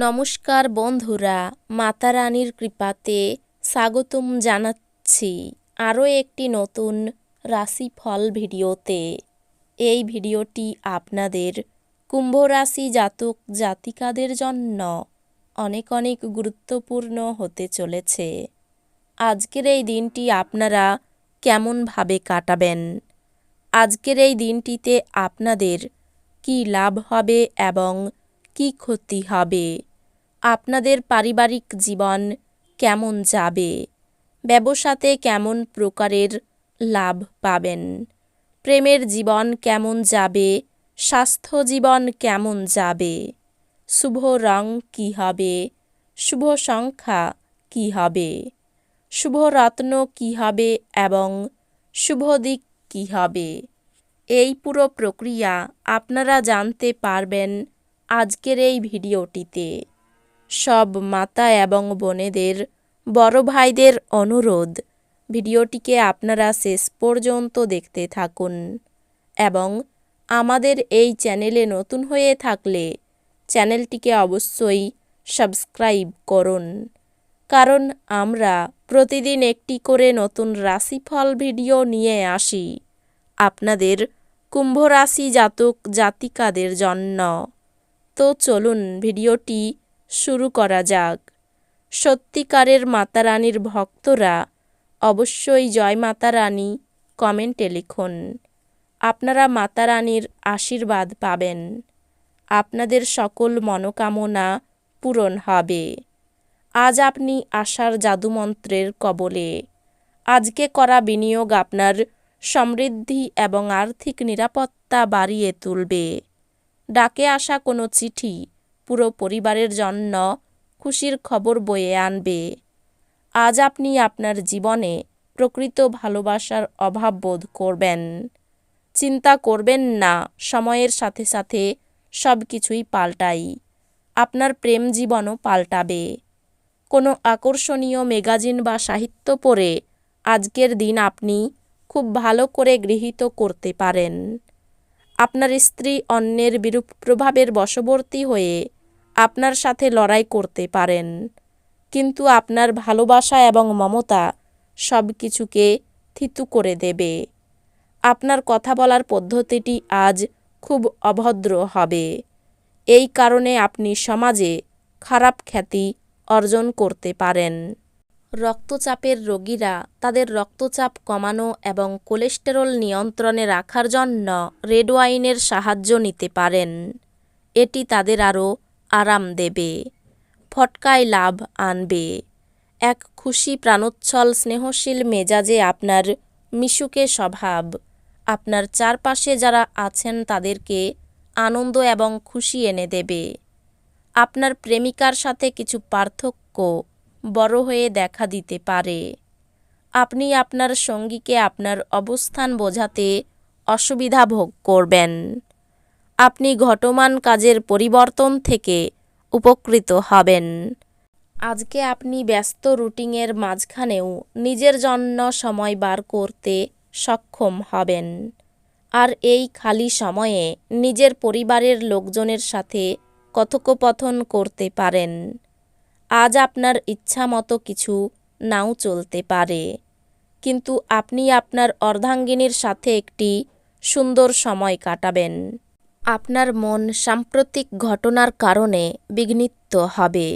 নমস্কার বন্ধুরা, মাতা রানীর কৃপাতে স্বাগতম জানাচ্ছি আরও একটি নতুন রাশিফল ভিডিওতে। এই ভিডিওটি আপনাদের কুম্ভ রাশি জাতক জাতিকাদের জন্য অনেক অনেক গুরুত্বপূর্ণ হতে চলেছে। আজকের এই দিনটি আপনারা কেমনভাবে কাটাবেন, আজকের এই দিনটিতে আপনাদের কী লাভ হবে এবং কী ক্ষতি হবে, আপনাদের পারিবারিক জীবন কেমন যাবে, ব্যবসাতে কেমন প্রকারের লাভ পাবেন, প্রেমের জীবন কেমন যাবে, স্বাস্থ্য জীবন কেমন যাবে, শুভ রং কী হবে, শুভ সংখ্যা কী হবে, শুভ রত্ন কী হবে এবং শুভ দিক কী হবে, এই পুরো প্রক্রিয়া আপনারা জানতে পারবেন আজকের এই ভিডিওটিতে। সব মাতা এবং বোনেদের, বড় ভাইদের অনুরোধ, ভিডিওটিকে আপনারা শেষ পর্যন্ত দেখতে থাকুন এবং আমাদের এই চ্যানেলে নতুন হয়ে থাকলে চ্যানেলটিকে অবশ্যই সাবস্ক্রাইব করুন, কারণ আমরা প্রতিদিন একটি করে নতুন রাশিফল ভিডিও নিয়ে আসি আপনাদের কুম্ভ রাশি জাতক জাতিকাদের জন্য। তো চলুন ভিডিওটি শুরু করা যাক। সত্যিকারের মাতা রানীর ভক্তরা অবশ্যই জয় মাতা রানী কমেন্টে লিখুন। আপনারা মাতা রানীর আশীর্বাদ পাবেন, আপনাদের সকল মনোকামনা পূরণ হবে। আজ আপনি আশার জাদুমন্ত্রের কবলে। আজকে করা বিনিয়োগ আপনার সমৃদ্ধি এবং আর্থিক নিরাপত্তা বাড়িয়ে তুলবে। ডাকে আসা কোনো চিঠি পুরো পরিবারের জন্য খুশির খবর বয়ে আনবে। আজ আপনি আপনার জীবনে প্রকৃত ভালোবাসার অভাব বোধ করবেন। চিন্তা করবেন না, সময়ের সাথে সাথে সব কিছুই পাল্টাই। আপনার প্রেম জীবনও পাল্টাবে। কোনো আকর্ষণীয় ম্যাগাজিন বা সাহিত্য পড়ে আজকের দিন আপনি খুব ভালো করে গৃহীত করতে পারেন। আপনার স্ত্রী অন্যের বিরূপ প্রভাবের বশবর্তী হয়ে আপনার সাথে লড়াই করতে পারেন, কিন্তু আপনার ভালোবাসা এবং মমতা সব কিছুকে থিতু করে দেবে। আপনার কথা বলার পদ্ধতিটি আজ খুব অভদ্র হবে। এই কারণে আপনি সমাজে খারাপ খ্যাতি অর্জন করতে পারেন। রক্তচাপের রোগীরা তাদের রক্তচাপ কমানো এবং কোলেস্টেরল নিয়ন্ত্রণে রাখার জন্য রেড ওয়াইনের সাহায্য নিতে পারেন। এটি তাদের আরও আরাম দেবে, ফটকায় লাভ আনবে। এক খুশি প্রাণোচ্ছল স্নেহশীল মেজাজে আপনার মিশুকে স্বভাব আপনার চারপাশে যারা আছেন তাদেরকে আনন্দ এবং খুশি এনে দেবে। আপনার প্রেমিকার সাথে কিছু পার্থক্য বড় হয়ে দেখা দিতে পারে। আপনি আপনার সঙ্গীকে আপনার অবস্থান বোঝাতে অসুবিধা ভোগ করবেন। আপনি ঘটমান কাজের পরিবর্তন থেকে উপকৃত হবেন। আজকে আপনি ব্যস্ত রুটিনের মাঝখানেও নিজের জন্য সময় বার করতে সক্ষম হবেন, আর এই খালি সময়ে নিজের পরিবারের লোকজনের সাথে কথোপকথন করতে পারেন। আজ আপনার ইচ্ছা মতো কিছু নাও চলতে পারে, কিন্তু আপনি আপনার অর্ধাঙ্গিনীর সাথে একটি সুন্দর সময় কাটাবেন। আপনার মন সাম্প্রতিক ঘটনার কারণে বিঘ্নিত হবে।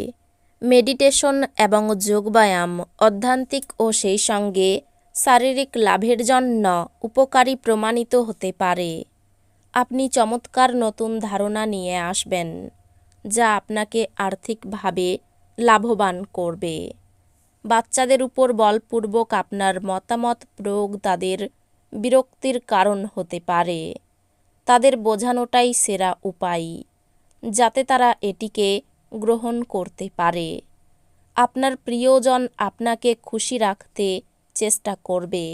মেডিটেশন এবং যোগব্যায়াম আধ্যাত্মিক ও সেই সঙ্গে শারীরিক লাভের জন্য উপকারী প্রমাণিত হতে পারে। আপনি চমৎকার নতুন ধারণা নিয়ে আসবেন, যা আপনাকে আর্থিকভাবে লাভবান করবে। বাচ্চাদের উপর বলপূর্বক আপনার মতামত প্রয়োগ তাদের বিরক্তির কারণ হতে পারে। তাদের বোঝানোটাই সেরা উপায়, যাতে তারা এটিকে গ্রহণ করতে পারে। আপনার প্রিয়জন আপনাকে খুশি রাখতে চেষ্টা করবে।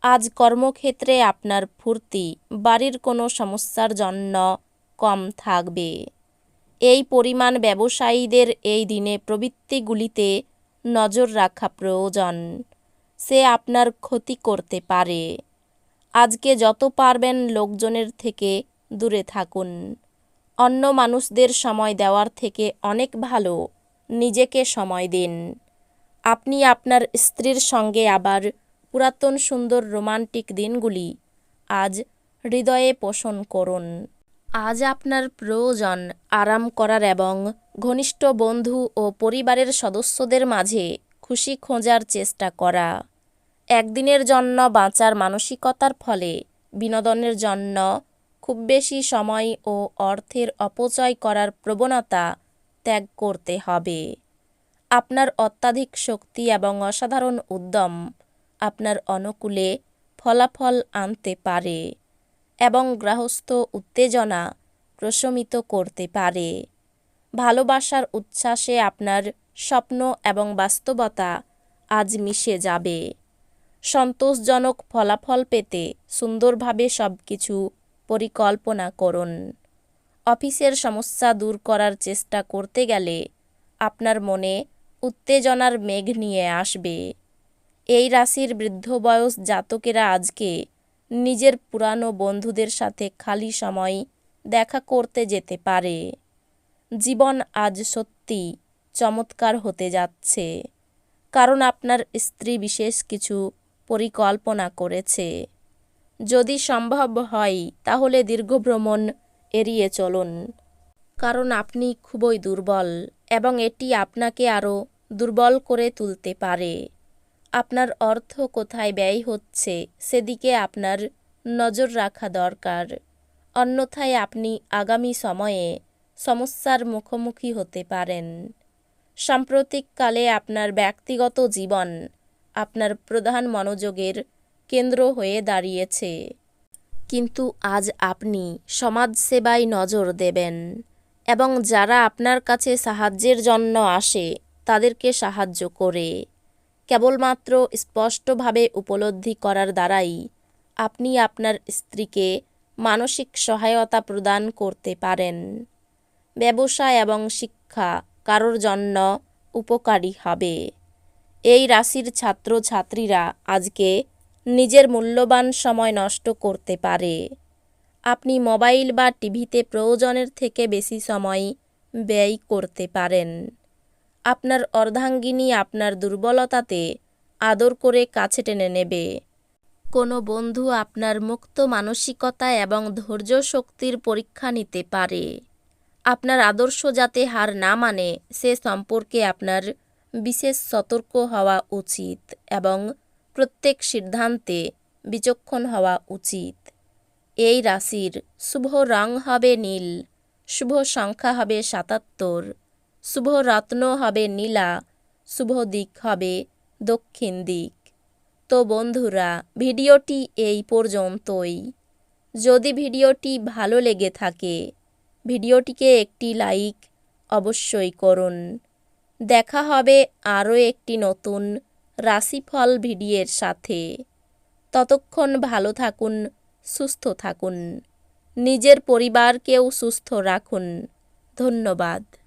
আজ কর্মক্ষেত্রে আপনার ফুর্তি বাড়ির কোনো সমস্যার জন্য কম থাকবে। এই পরিমাণ ব্যবসায়ীদের এই দিনে প্রবৃত্তিগুলিতে নজর রাখা প্রয়োজন। সে আপনার ক্ষতি করতে পারে। আজকে যত পারবেন লোকজনের থেকে দূরে থাকুন। অন্য মানুষদের সময় দেওয়ার থেকে অনেক ভালো নিজেকে সময় দিন। আপনি আপনার স্ত্রীর সঙ্গে আবার পুরাতন সুন্দর রোমান্টিক দিনগুলি আজ হৃদয়ে পোষণ করুন। আজ আপনার প্রয়োজন আরাম করার এবং ঘনিষ্ঠ বন্ধু ও পরিবারের সদস্যদের মাঝে খুশি খোঁজার চেষ্টা করা। একদিনের জন্য বাঁচার মানসিকতার ফলে বিনোদনের জন্য খুব বেশি সময় ও অর্থের অপচয় করার প্রবণতা ত্যাগ করতে হবে। আপনার অত্যাধিক শক্তি এবং অসাধারণ উদ্যম আপনার অনুকূলে ফলাফল আনতে পারে এবং গৃহস্থ উত্তেজনা প্রশমিত করতে পারে। ভালোবাসার উচ্ছ্বাসে আপনার স্বপ্ন এবং বাস্তবতা আজ মিশে যাবে। সন্তোষজনক ফলাফল পেতে সুন্দরভাবে সবকিছু পরিকল্পনা করুন। অফিসের সমস্যা দূর করার চেষ্টা করতে গেলে আপনার মনে উত্তেজনার মেঘ নিয়ে আসবে। এই রাশির বৃদ্ধ বয়স জাতকেরা আজকে নিজের পুরানো বন্ধুদের সাথে খালি সময় দেখা করতে যেতে পারে। জীবন আজ সত্যি চমৎকার হতে যাচ্ছে, কারণ আপনার স্ত্রী বিশেষ কিছু পরিকল্পনা করেছে। যদি সম্ভব হয় তাহলে দীর্ঘ ভ্রমণ এড়িয়ে চলুন, কারণ আপনি খুবই দুর্বল এবং এটি আপনাকে আরও দুর্বল করে তুলতে পারে। আপনার অর্থ কোথায় ব্যয় হচ্ছে সেদিকে আপনার নজর রাখা দরকার, অন্যথায় আপনি আগামী সময়ে সমস্যার মুখোমুখি হতে পারেন। সাম্প্রতিককালে আপনার ব্যক্তিগত জীবন আপনার প্রধান মনোযোগের কেন্দ্র হয়ে দাঁড়িয়েছে, কিন্তু আজ আপনি সমাজসেবায় নজর দেবেন এবং যারা আপনার কাছে সাহায্যের জন্য আসে তাদেরকে সাহায্য করে। কেবলমাত্র স্পষ্টভাবে উপলব্ধি করার দ্বারাই আপনি আপনার স্ত্রীকে মানসিক সহায়তা প্রদান করতে পারেন। ব্যবসা এবং শিক্ষা কারোর জন্য উপকারী হবে। এই রাশির ছাত্রছাত্রীরা আজকে নিজের মূল্যবান সময় নষ্ট করতে পারে। আপনি মোবাইল বা টিভিতে প্রয়োজনের থেকে বেশি সময় ব্যয় করতে পারেন। আপনার অর্ধাঙ্গিনী আপনার দুর্বলতাতে আদর করে কাছে টেনে নেবে। কোনো বন্ধু আপনার মুক্ত মানসিকতা এবং ধৈর্য শক্তির পরীক্ষা নিতে পারে। আপনার আদর্শ যাতে হার না মানে সে সম্পর্কে আপনার বিশেষ সতর্ক হওয়া উচিত এবং প্রত্যেক সিদ্ধান্তে বিচক্ষণ হওয়া উচিত। এই রাশির শুভ রং হবে নীল, শুভ সংখ্যা হবে ৭৭, শুভ রত্ন হবে নীলা, শুভ দিক হবে দক্ষিণ দিক। তো বন্ধুরা, ভিডিওটি এই পর্যন্তই। যদি ভিডিওটি ভালো লেগে থাকে ভিডিওটিকে একটি লাইক অবশ্যই করুন। দেখা হবে আরও একটি নতুন রাশিফল ভিডিওর সাথে। ততক্ষণ ভালো থাকুন, সুস্থ থাকুন, নিজের পরিবারকেও সুস্থ রাখুন। ধন্যবাদ।